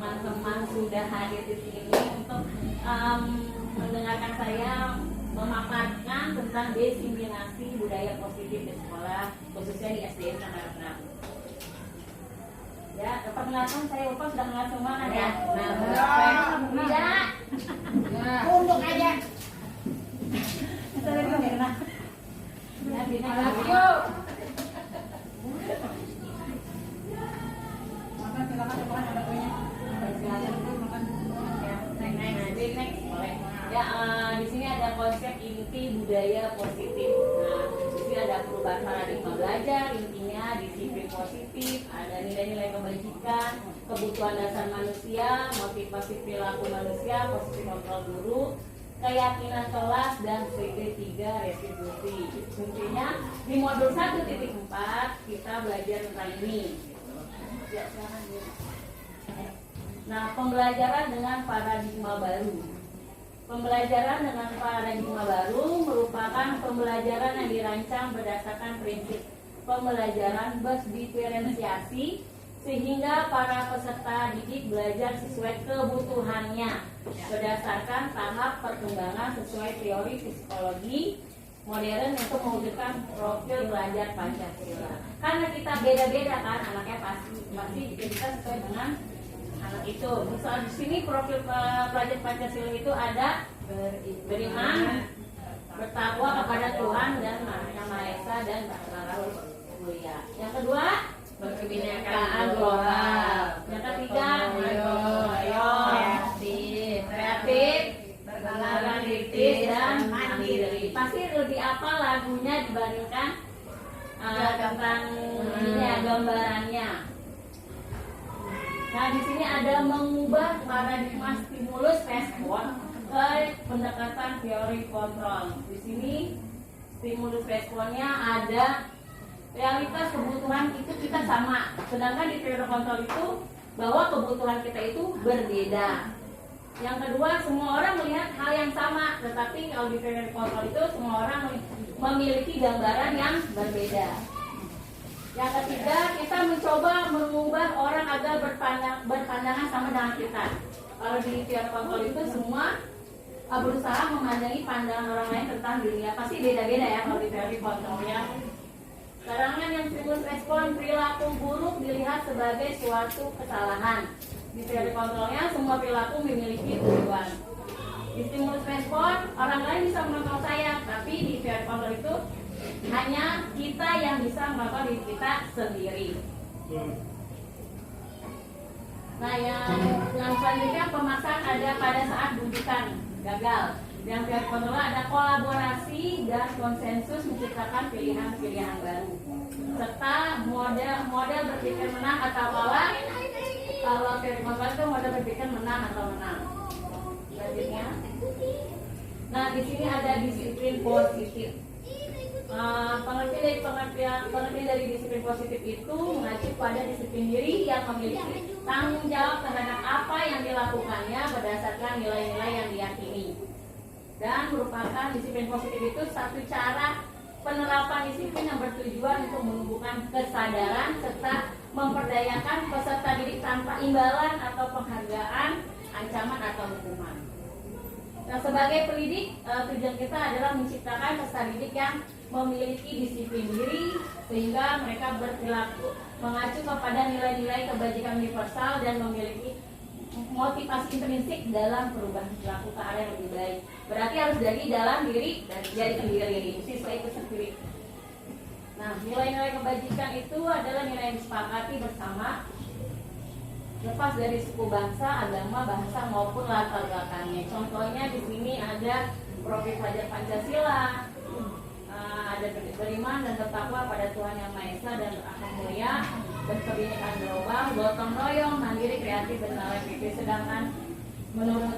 teman-teman sudah hadir di sini untuk mendengarkan saya memaparkan tentang diseminasi budaya positif di sekolah, khususnya di SDN Tangerang. Ya, perkenalkan saya Upa sudah kenal semua kan ya? Tidak. Untuk aja. Saya belum kenal. Ya, Bina. Makan silakan teman ada punya. Makan. Ya, next. Boleh. Ya, di sini ada konsep inti budaya positif. Nah, di sini ada perubahan paradigma belajar, intinya disiplin positif, ada nilai-nilai kebajikan, kebutuhan dasar manusia, motivasi perilaku manusia, posisi kontrol guru, keyakinan kelas, dan segitiga restitusi. Intinya di modul 1.4 kita belajar tentang ini. Ya, nah, pembelajaran dengan paradigma baru. Pembelajaran dengan paradigma baru merupakan pembelajaran yang dirancang berdasarkan prinsip pembelajaran berdiferensiasi sehingga para peserta didik belajar sesuai kebutuhannya berdasarkan tahap perkembangan sesuai teori psikologi modern untuk mewujudkan profil belajar Pancasila. Karena kita beda-beda kan anaknya pasti kita sesuai dengan anak itu. Misal di sini profil pelajar Pancasila itu ada beriman, bertakwa kepada Tuhan dan Yang Maha Esa dan berlaku mulia. Yang kedua, berkebinekaan global. Yang ketiga, kreatif, beranalitis dan mandiri. Pasti lebih apa lagunya dibandingkan tentang ini ya, gambarannya. Nah, di sini ada mengubah paradigma stimulus respon ke pendekatan teori kontrol. Di sini stimulus responnya ada realitas kebutuhan itu kita sama, sedangkan di teori kontrol itu bahwa kebutuhan kita itu berbeda. Yang kedua, semua orang melihat hal yang sama, tetapi kalau di teori kontrol itu semua orang memiliki gambaran yang berbeda. Yang ketiga, kita mencoba mengubah orang agar berpandangan sama dengan kita. Kalau di teori kontrol itu semua berusaha memandangi pandangan orang lain tentang dirinya. Pasti beda-beda ya kalau di teori kontrolnya. Karangan yang stimulus respon perilaku buruk dilihat sebagai suatu kesalahan. Di teori kontrolnya semua perilaku memiliki tujuan. Di stimulus respon orang lain bisa mengontrol saya, tapi di teori kontrol itu hanya kita yang bisa mengontrol diri kita sendiri. Nah, yang selanjutnya pemaksaan ada pada saat bujukan gagal. Yang teori kontrol ada kolaborasi dan konsensus menciptakan pilihan-pilihan baru, serta model berpikir menang atau kalah. Kalau teori kontrol itu model berpikir menang atau menang. Selanjutnya, nah di sini ada disiplin positif. Pengertian dari disiplin positif itu mengacu pada disiplin diri yang memiliki tanggung jawab terhadap apa yang dilakukannya berdasarkan nilai-nilai yang diyakini, dan merupakan disiplin positif itu satu cara penerapan disiplin yang bertujuan untuk menumbuhkan kesadaran serta memperdayakan peserta didik tanpa imbalan atau penghargaan, ancaman atau hukuman. Nah, sebagai pendidik, tujuan kita adalah menciptakan peserta didik yang memiliki disiplin diri sehingga mereka berperilaku mengacu kepada nilai-nilai kebajikan universal dan memiliki motivasi intrinsik dalam perubahan perilaku ke arah yang lebih baik. Berarti harus dari dalam diri dan dari sendiri, siswa itu sendiri. Nah, nilai-nilai kebajikan itu adalah nilai yang disepakati bersama, lepas dari suku bangsa, agama, bahasa maupun latar belakangnya. Contohnya di sini ada profil pelajar Pancasila, ada beriman dan bertakwa pada Tuhan Yang Maha Esa dan berakhlak mulia, berkebinekaan global, gotong royong, mandiri, kreatif, bernilai kritis. Sedangkan menurut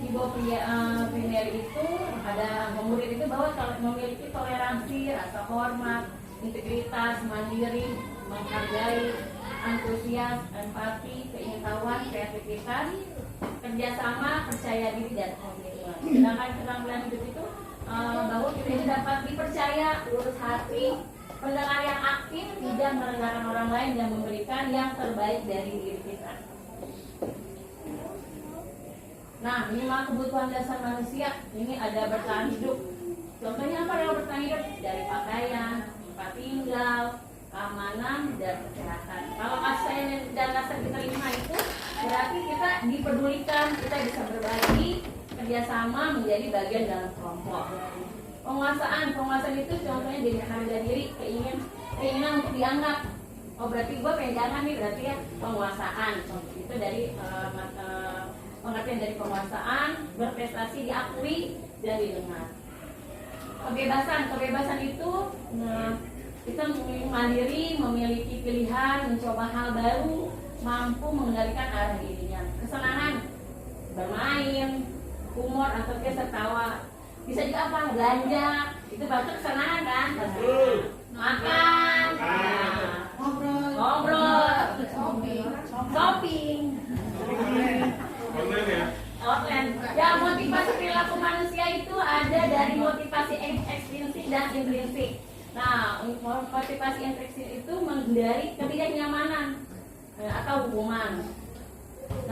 Ibu Primer itu ada murid itu bahwa memiliki toleransi, rasa hormat, integritas, mandiri, menghargai, antusias, empati, keingintahuan, kreativitas, kerjasama, percaya diri, dan komitmen. Sedangkan keterampilan hidup itu bahwa kita ini dapat dipercaya, lurus hati, pendengar yang aktif, tidak merendahkan orang lain, dan memberikan yang terbaik dari diri kita. Nah, 5 kebutuhan dasar manusia ini ada bertahan hidup. Contohnya apa yang bertahan hidup? Dari pakaian, tempat tinggal, keamanan, dan kesehatan. Kalau ASEAN dan dasar kita 5 itu berarti kita dipedulikan, kita bisa berbagi, kerjasama menjadi bagian dalam kelompok. Penguasaan itu contohnya jadi harga diri, keinginan untuk dianggap. Oh berarti gue pengen jangan nih, berarti ya penguasaan. Itu dari pengertian dari penguasaan, berprestasi diakui dan didengar. Kebebasan itu kita mandiri, memiliki pilihan, mencoba hal baru, mampu mengendalikan arah dirinya. Kesenangan, bermain, humor atau tertawa. Bisa juga apa? Belanja, itu baru kesenangan kan? Makan, ngobrol, shopping. Outland. Ya, motivasi perilaku manusia itu ada dari motivasi ekstrinsik dan intrinsik. Nah, motivasi intrinsik itu menghindari ketidaknyamanan atau hukuman.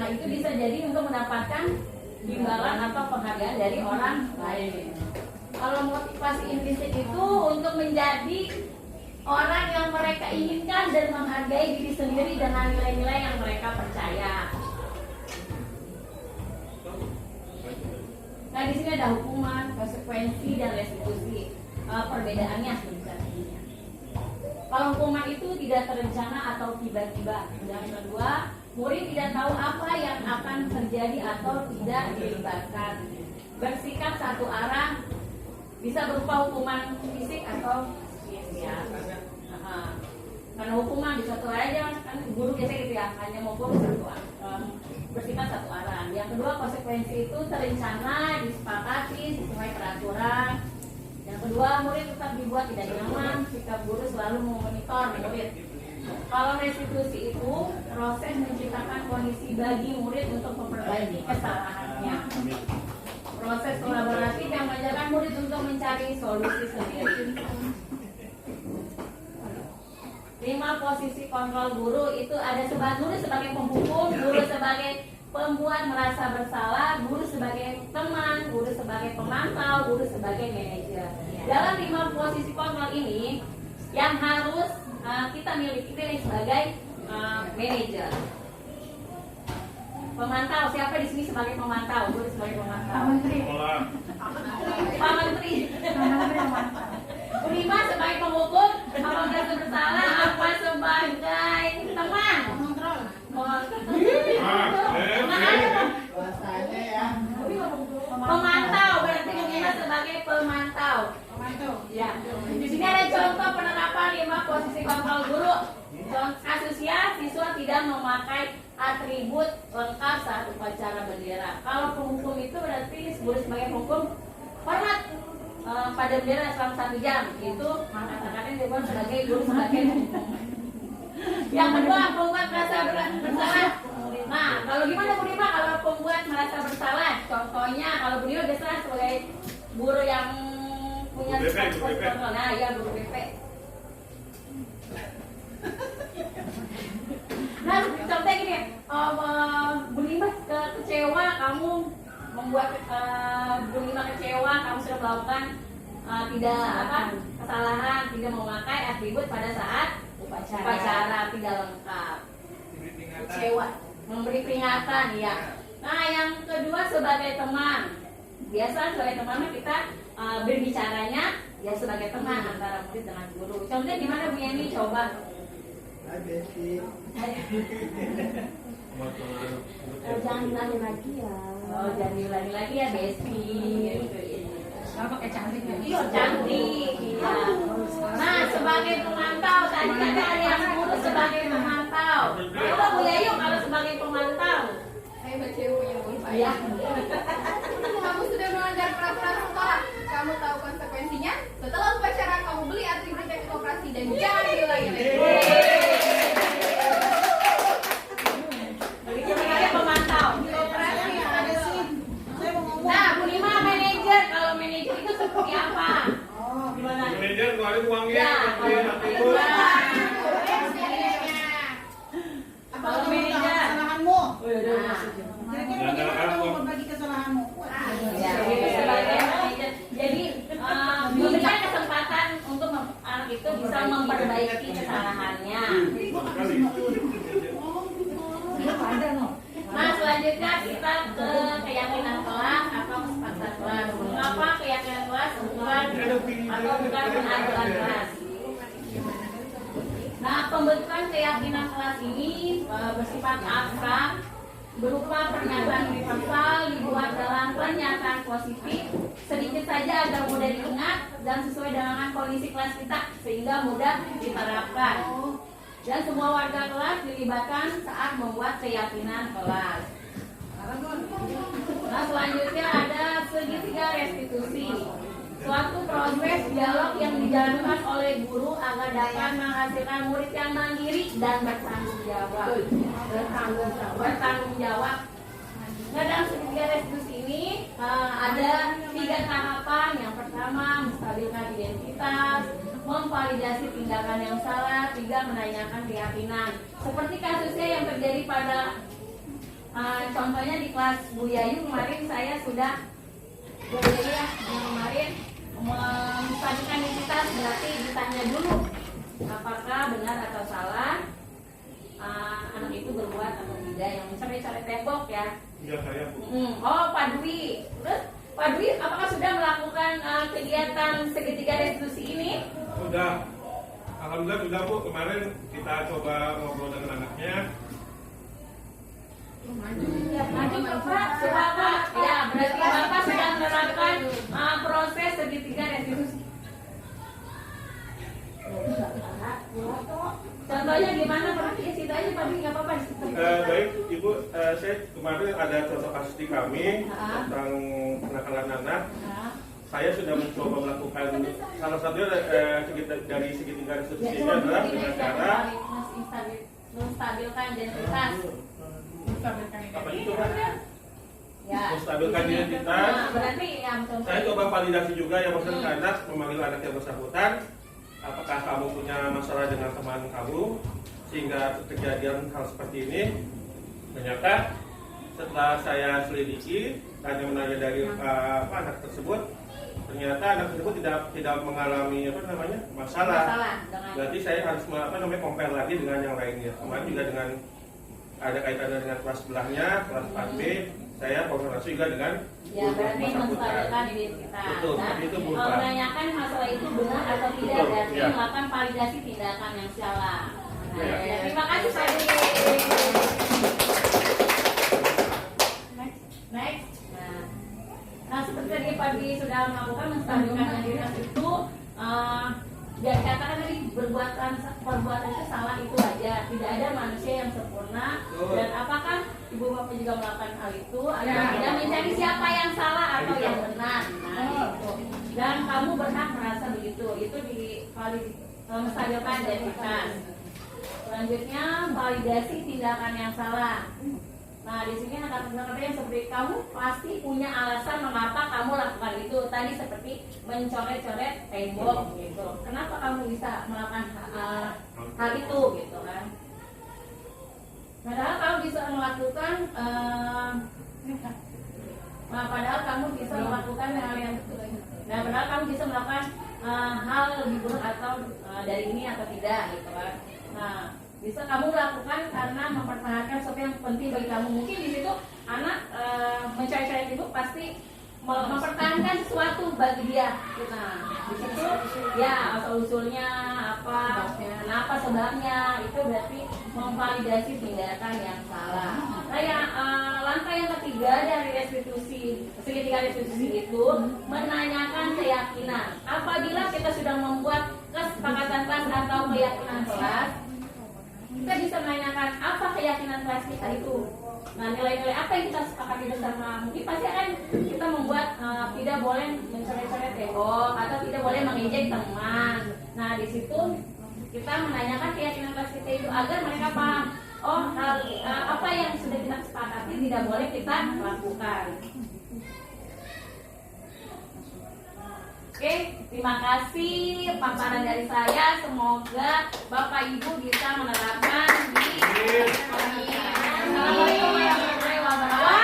Nah, itu bisa jadi untuk mendapatkan imbalan atau penghargaan dari orang lain. Kalau motivasi intrinsik itu untuk menjadi orang yang mereka inginkan dan menghargai diri sendiri dengan nilai-nilai yang mereka percaya. Nah, di sini ada hukuman, konsekuensi, dan restitusi. Perbedaannya sebenarnya. Kalau hukuman itu tidak terencana atau tiba-tiba. Yang kedua, murid tidak tahu apa yang akan terjadi atau tidak dilibatkan. Bersikap satu arah, bisa berupa hukuman fisik atau psikiater. Karena hukuman di satu arah kan guru biasa gitu ya, hanya mau bersifat satu arah. Yang kedua, konsekuensi itu terencana, disepakati sesuai peraturan. Yang kedua, murid tetap dibuat tidak nyaman, sikap guru selalu memonitor murid. Kalau restitusi itu proses menciptakan kondisi bagi murid untuk memperbaiki kesalahannya. Proses kolaboratif yang mengajarkan murid untuk mencari solusi sendiri. 5 posisi kontrol guru itu ada guru sebagai penghukum, guru sebagai pembuat merasa bersalah, guru sebagai teman, guru sebagai pemantau, guru sebagai manajer. Dalam 5 posisi kontrol ini yang harus kita pilih sebagai manajer. Pemantau, siapa di sini sebagai pemantau? Guru sebagai pemantau. Pak Menteri. Pak Menteri. Kelima sebagai penghukum, apa merasa bersalah, apa sebagai teman. Mengontrol. Pemantau, berarti kelima sebagai pemantau. Ya. Di sini ada contoh penerapan 5 posisi kontrol guru. Kasusnya siswa tidak memakai atribut lengkap saat upacara bendera. Kalau penghukum itu berarti guru sebagai penghukum hormat pada bendera selama 1 jam. Itu kata-katanya dibuat sebagai guru sebagai penghukum. Yang kedua, pembuat merasa bersalah. Nah, kalau gimana Bu Rima kalau pembuat merasa bersalah? Contohnya kalau Bu Rima biasanya sebagai guru yang punya sifat kontrol. Nah, ya guru BP. Nah, contohnya gini, Bu Rima kecewa, kamu membuat Bu Rima kecewa, kamu sudah melakukan kesalahan, tidak memakai atribut pada saat upacara tidak lengkap. Kecewa, memberi peringatan, ya. Nah, yang kedua sebagai teman. Biasa sebagai teman kita berbicaranya ya sebagai teman antara murid dengan guru. Contohnya gimana Bu Yeni? Coba. Jangan diulangi lagi ya. Oh, jangan diulangi lagi ya, Besti. Kalau pakai cantik ya? Iya, cantik. Iya. Nah, sebagai pemantau, tadi kan ada yang guru sebagai pemantau. Coba Bu Yayu kalau sebagai pemantau. Saya baca bukunya Bu Ipa. Iya. Kamu sudah melanggar peraturan sekolah. Kamu tahu konsekuensinya? Setelah upacara kamu beli atribut teknik operasi dan jangan diulangi lagi. Begitu sebagai pemantau. Operasi ada sih. Nah, Bu Lima manajer. Kalau manajer itu seperti apa? Gimana? Manajer keluarin uangnya, Ya, atribut. Kalau manajer. kesalahanmu. Nah, Kira-kira bagaimana kamu berbagi kesalahan? Selanjutnya kita ke keyakinan kelas atau kesepakatan kelas. Mengapa keyakinan kelas bukan pengajuan kelas? Nah, pembentukan keyakinan kelas ini bersifat abstrak, berupa pernyataan universal dibuat dalam pernyataan positif, sedikit saja agar mudah diingat dan sesuai dengan kondisi kelas kita sehingga mudah diterapkan. Dan semua warga kelas dilibatkan saat membuat keyakinan kelas. Nah, selanjutnya ada segitiga restitusi, suatu proses dialog yang dijalankan oleh guru agar dapat menghasilkan murid yang mandiri dan bertanggung jawab. Nah, dalam segitiga restitusi ini ada 3 tahapan. Yang pertama, menstabilkan identitas, memvalidasi tindakan yang salah, 3 menanyakan keyakinan. Seperti kasusnya yang terjadi pada contohnya di kelas Bu Yayu kemarin, saya sudah kemarin menstabilkan identitas, berarti ditanya dulu apakah benar atau salah anak itu berbuat atau tidak, yang mencoret-coret tembok ya. Iya, saya. Oh, Pak Dwi. Terus Pak Dwi, apakah sudah melakukan kegiatan segitiga restitusi ini? Sudah. Alhamdulillah sudah, Bu. Kemarin kita coba ngobrol dengan anaknya. Maju Bapak, Bapak. Ya, berarti Bapak sudah menerapkan proses segitiga restitusi. Contohnya gimana? Berarti situ aja Pak Dwi, nggak apa-apa. Baik, Ibu, saya kemarin ada contoh kasus di kami tentang kenakalan anak. Saya sudah mencoba melakukan salah satunya dari segitiga restitusi ini adalah dengan cara menstabilkan identitas. apa itu kan? Ya. Menstabilkan identitas. Berarti yang Saya coba validasi juga yang maksudnya ke anak, memanggil anak yang bersangkutan. Apakah kamu punya masalah dengan teman kamu sehingga kejadian hal seperti ini? Ternyata setelah saya selidiki tanya menanya dari anak tersebut, ternyata anak tersebut tidak mengalami masalah. Berarti saya harus compare lagi dengan yang lainnya. Kemarin juga dengan ada kaitannya dengan kelas sebelahnya, kelas 4B, saya konsultasi juga dengan berarti menstabilkan identitas. Betul, itu menanyakan masalah itu benar atau tidak, berarti melakukan validasi tindakan yang salah. Terima kasih Pak Dwi. Next. Nah, seperti tadi Pak Dwi sudah melakukan menstabilkan identitas itu, biar dikatakan tadi perbuatan itu salah itu aja, tidak ada manusia yang sempurna. Dan apakah ibu bapak juga melakukan hal itu agar tidak mencari siapa yang salah atau yang benar? Nah, itu. Dan kamu berhak merasa begitu. Itu menstabilkan identitas. Selanjutnya validasi tindakan yang salah. Nah, di sini ada kata-kata yang seperti kamu pasti punya alasan mengapa kamu lakukan itu. Tadi seperti mencoret-coret tembok gitu. Kenapa kamu bisa melakukan hal itu gitu kan? Padahal kamu bisa melakukan padahal kamu bisa melakukan hal yang nah, padahal kamu bisa melakukan hal lebih buruk atau dari ini atau tidak gitu kan. Nah, bisa kamu lakukan karena mempertahankan sesuatu yang penting bagi kamu. Mungkin di situ anak mencari-cari itu pasti mempertahankan sesuatu bagi dia. Nah, di situ ya asal usulnya apa, kenapa sebabnya, itu berarti memvalidasi tindakan yang salah. Nah, langkah yang ketiga dari segitiga restitusi itu menanyakan keyakinan. Apabila kita sudah membuat kesepakatan kelas atau keyakinan kelas, kita bisa menanyakan apa keyakinan kelas kita itu. Nah, nilai-nilai apa yang kita sepakati bersama. Mungkin pasti akan kita membuat tidak boleh mencoret-coret tembok atau tidak boleh mengejek teman. Nah, di situ kita menanyakan keyakinan kelas kita itu agar mereka paham, oh apa yang sudah kita sepakati tidak boleh kita lakukan. Oke, terima kasih paparan dari saya. Semoga Bapak Ibu bisa menerapkan di Assalamualaikum warahmatullahi wabarakatuh.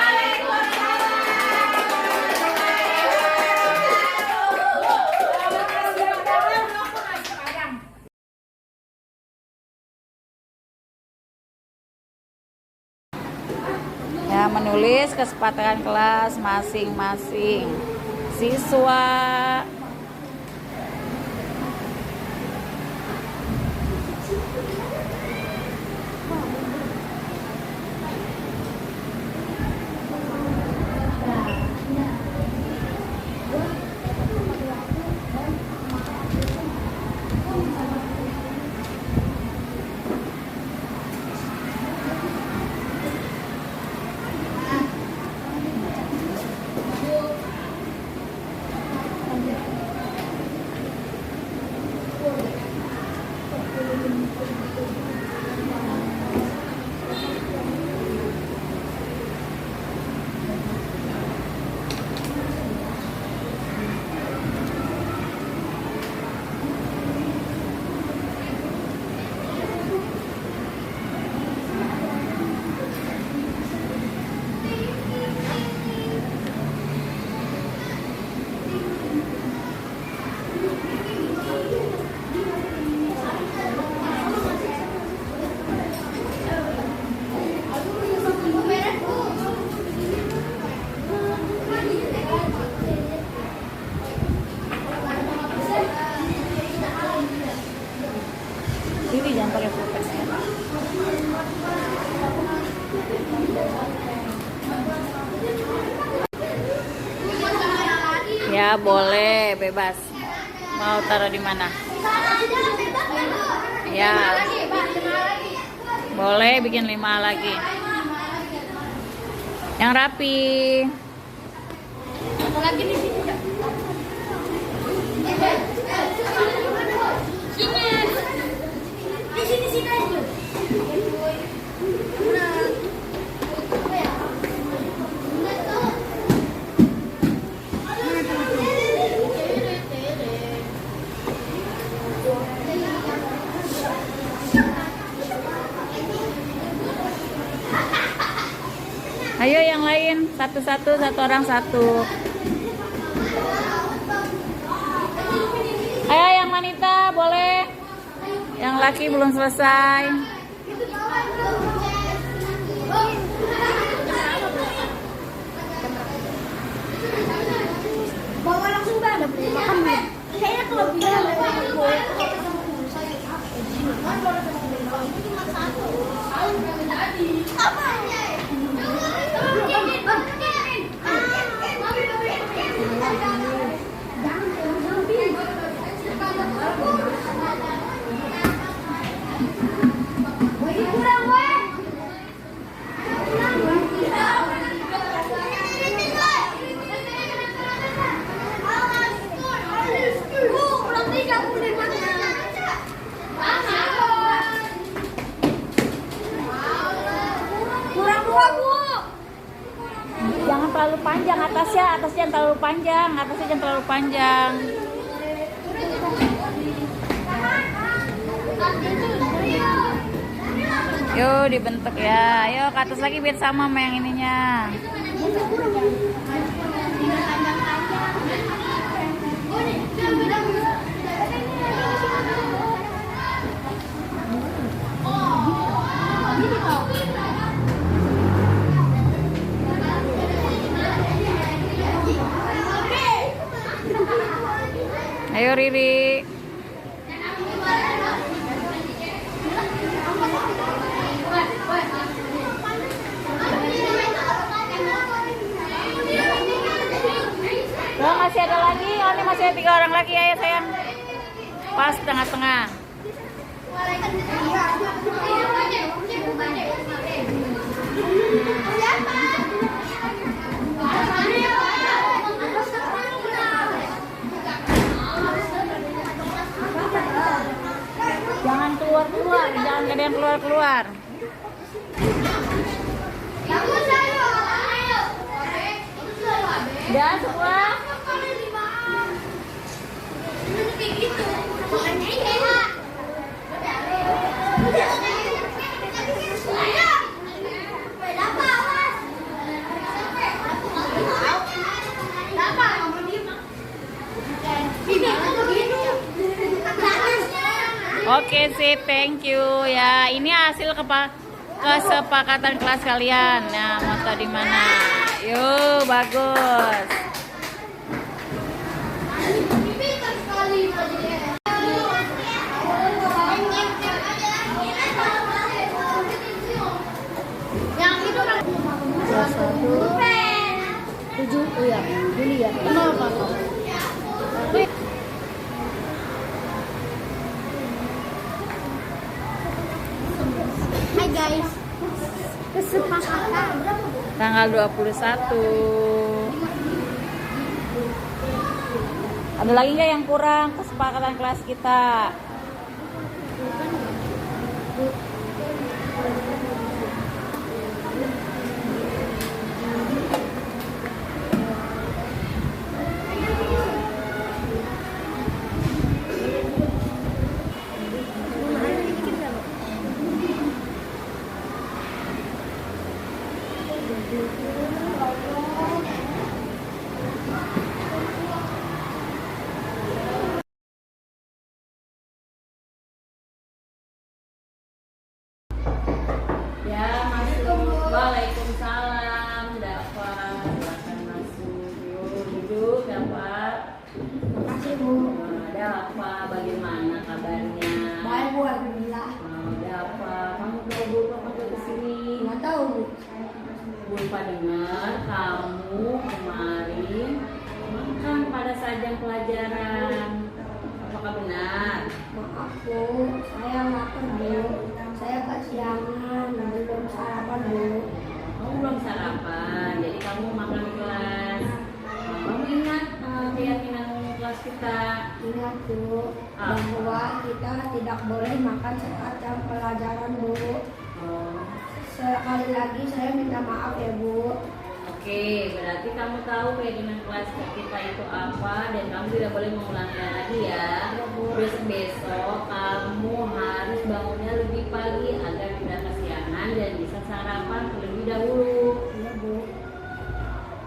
Ya, menulis kesepakatan kelas masing-masing siswa. Ini jangan pakai pulpen ya. Boleh, bebas. Mau taruh di mana? Ya. Boleh bikin 5 lagi. Yang rapi. Lagi di sini. Sini aja. Ayo yang lain, satu-satu, satu orang satu. Ayo yang wanita boleh. Yang laki belum selesai. Bawa langsung ada makan deh. Kayaknya kelebihan Jangan terlalu panjang atasnya jangan terlalu panjang, atasnya jangan terlalu panjang. Yo dibentuk ya, yo ke atas lagi biar sama sama yang ininya. Ayo Riri. Masih ada lagi, oh ini masih ada 3 orang lagi, ayo sayang. Pas tengah-tengah. Jangan keluar-keluar, jangan ada yang keluar-keluar. Udah semua? Oke sih, thank you ya. Ini hasil kesepakatan kelas kalian. Nah, kita di mana. Yuk, bagus. Pintar sekali yang itu kan 7 oh ya, Juli ya. Kenapa? Hai guys. Kesepakatan berapa? Tanggal 21. Ada lagi nggak yang kurang kesepakatan kelas kita? Ya, masuk. Waalaikumsalam. Dapat. Silakan masuk. Yuk, duduk. Dapat. Makasih Bu. Dapat. Bagaimana kabarnya? Baik Bu, alhamdulillah. Dapat. Kamu tahu Bu, kamu ke sini. Nggak tahu Bu. Bulpa dengar kamu kemarin makan pada sajian pelajaran. Apakah benar? Maaf Bu, saya lapar Bu. Saya kesiangan, belum sarapan Bu. Kamu belum sarapan, jadi kamu makan di kelas. Kamu ingat keyakinan kelas kita? Ingat Bu, bahwa kita tidak boleh makan saat jam pelajaran Bu. Oh, Sekali lagi saya minta maaf ya Bu. Oke, berarti kamu tahu keyakinan kelas kita itu apa dan kamu tidak boleh mengulangnya lagi ya. Besok-besok kamu harus bangunnya lebih pagi agar tidak kesiangan dan bisa sarapan terlebih dahulu. Iya Bu.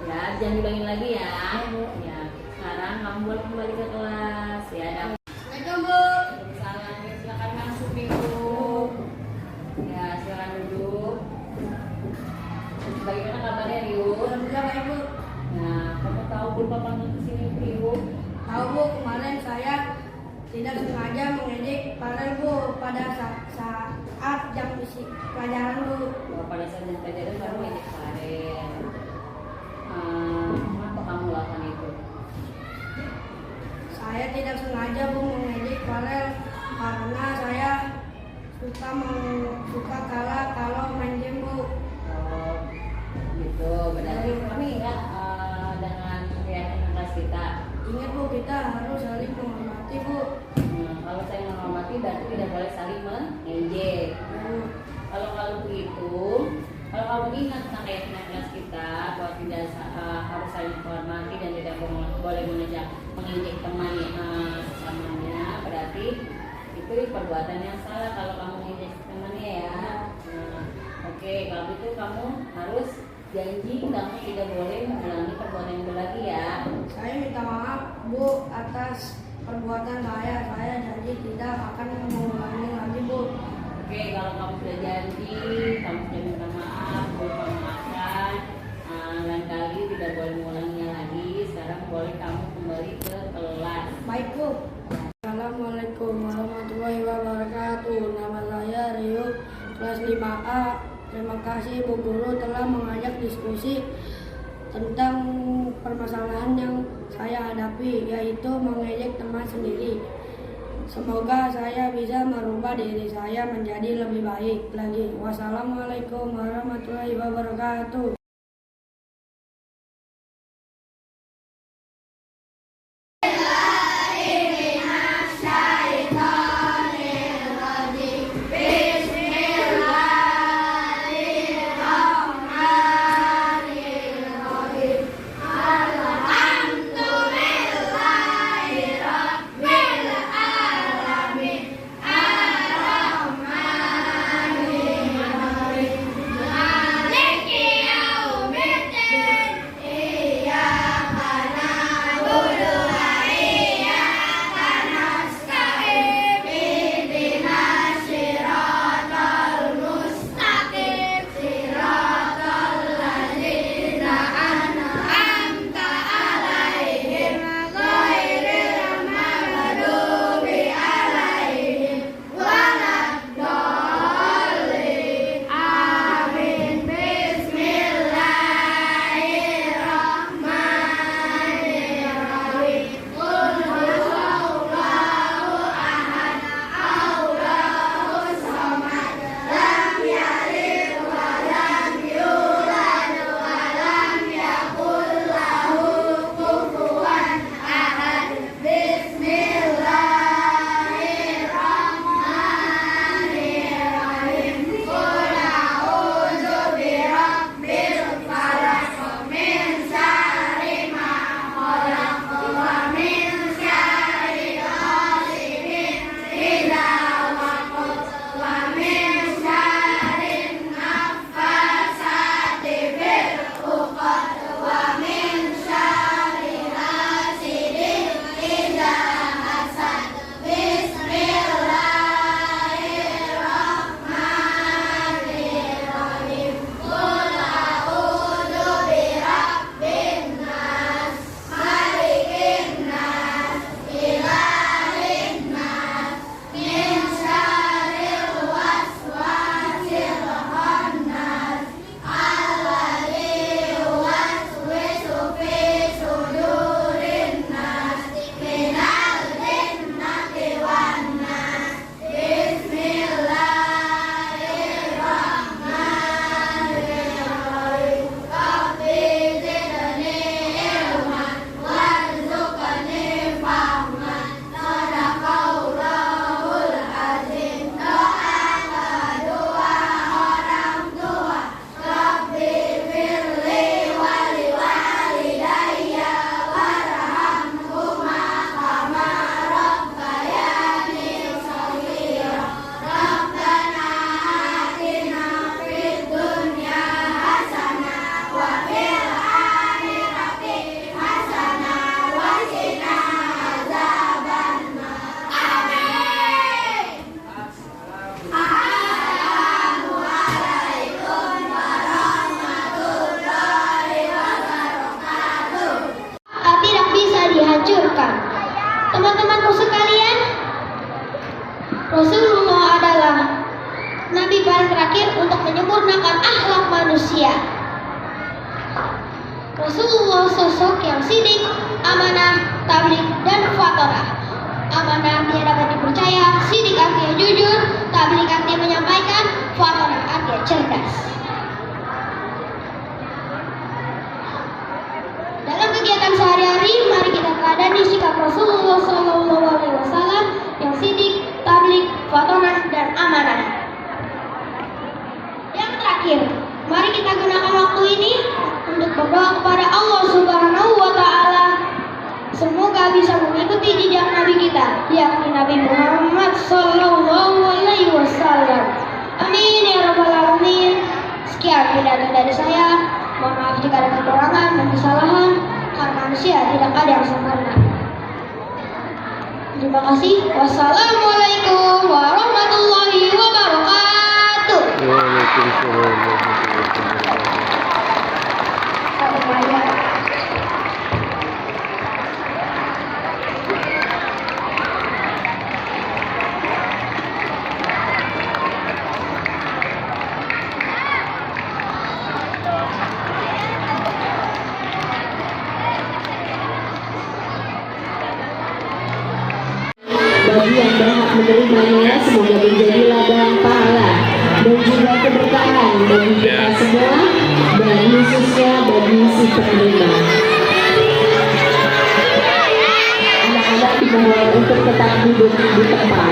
Ya, jangan diulangin lagi ya. Iya, Bu. Ya, sekarang kamu boleh kembali ke kelas ya. Assalamualaikum Bu. Salam, silakan masuk Ibu. Ya, silakan duduk. Bagaimana kabarnya Rio? Alhamdulillah baik Bu. Nah, kamu tahu Bulpa panggil ke sini Rio? Tahu Bu, kemarin saya tidak sengaja mengejek Farel Bu pada saat jam pelajaran Bu. Bahwa pada saat jam pelajaran kamu ini kemarin. Kenapa kamu lakukan itu? Saya tidak sengaja Bu mengejek Farel karena saya suka kalah kalau main game Bu. Oh, gitu. Berarti kami ingat dengan keyakinan kelas kita. Ingat Bu, kita harus saling menghormati Bu. Kalau saya menghormati berarti tidak boleh saling mengejek. Kalau begitu, kalau kamu ingat tentang keyakinan kelas kita bahwa tidak harus saling menghormati dan tidak boleh mengejek teman sesamanya, berarti itu perbuatan yang salah kalau kamu mengejek temannya ya. Oke, kalau itu kamu harus janji kamu tidak boleh mengulangi perbuatan itu lagi ya. Saya minta maaf Bu atas perbuatan saya. Saya janji tidak akan mengulangi lagi Bu. Oke, kalau kamu sudah janji, kamu sudah minta maaf, lupa maafkan. Lain kali tidak boleh mengulanginya lagi. Sekarang boleh kamu kembali ke kelas. Baik Bu. Assalamualaikum warahmatullahi wabarakatuh. Nama saya Rio, kelas 5A. Terima kasih Bu Guru telah mengajak diskusi tentang permasalahan yang saya hadapi, yaitu mengejek teman sendiri. Semoga saya bisa merubah diri saya menjadi lebih baik lagi. Wassalamualaikum warahmatullahi wabarakatuh. sosok yang sidik, amanah, tablik, dan fatonah. Amanah artinya dapat dipercaya, sidik artinya jujur, tablik artinya menyampaikan, fatonah artinya cerdas. Dalam kegiatan sehari-hari, mari kita teladani sikap Rasulullah SAW yang sidik, tablik, fatonah, dan amanah. Yang terakhir, mari kita gunakan waktu ini untuk berdoa kepada Allah Subhanahu wa Ta'ala. Semoga bisa mengikuti jejak Nabi kita, yakni Nabi Muhammad Sallallahu Alaihi Wasallam. Amin ya Rabbal Alamin. Sekian pidato dari saya. Mohon maaf jika ada kekurangan dan kesalahan, karena manusia tidak ada yang sempurna. Terima kasih. Wassalamualaikum warahmatullahi wabarakatuh. Waalaikumsalam warahmatullahi wabarakatuh. Bagi yang berhak menerimanya, semoga menjadi ladang pahala dan juga keberkahan bagi kita semua, dan khususnya bagi si penerima. Anak-anak dimohon untuk tetap duduk di tempat,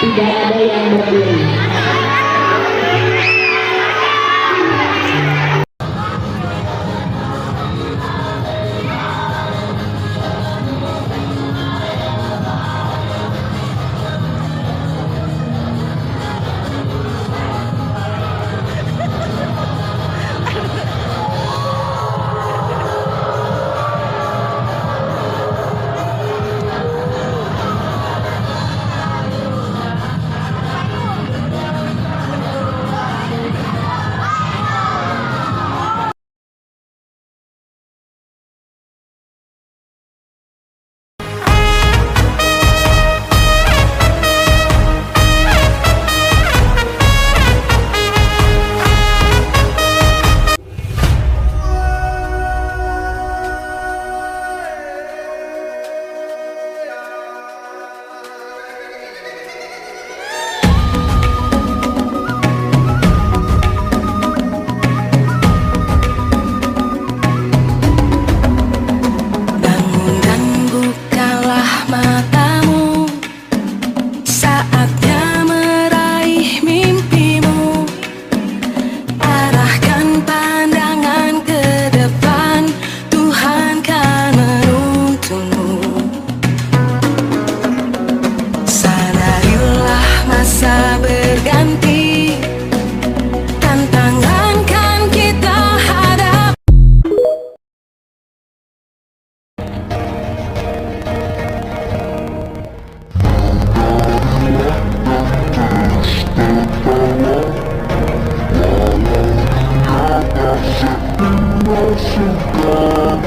tidak ada yang berdiri. Sudah,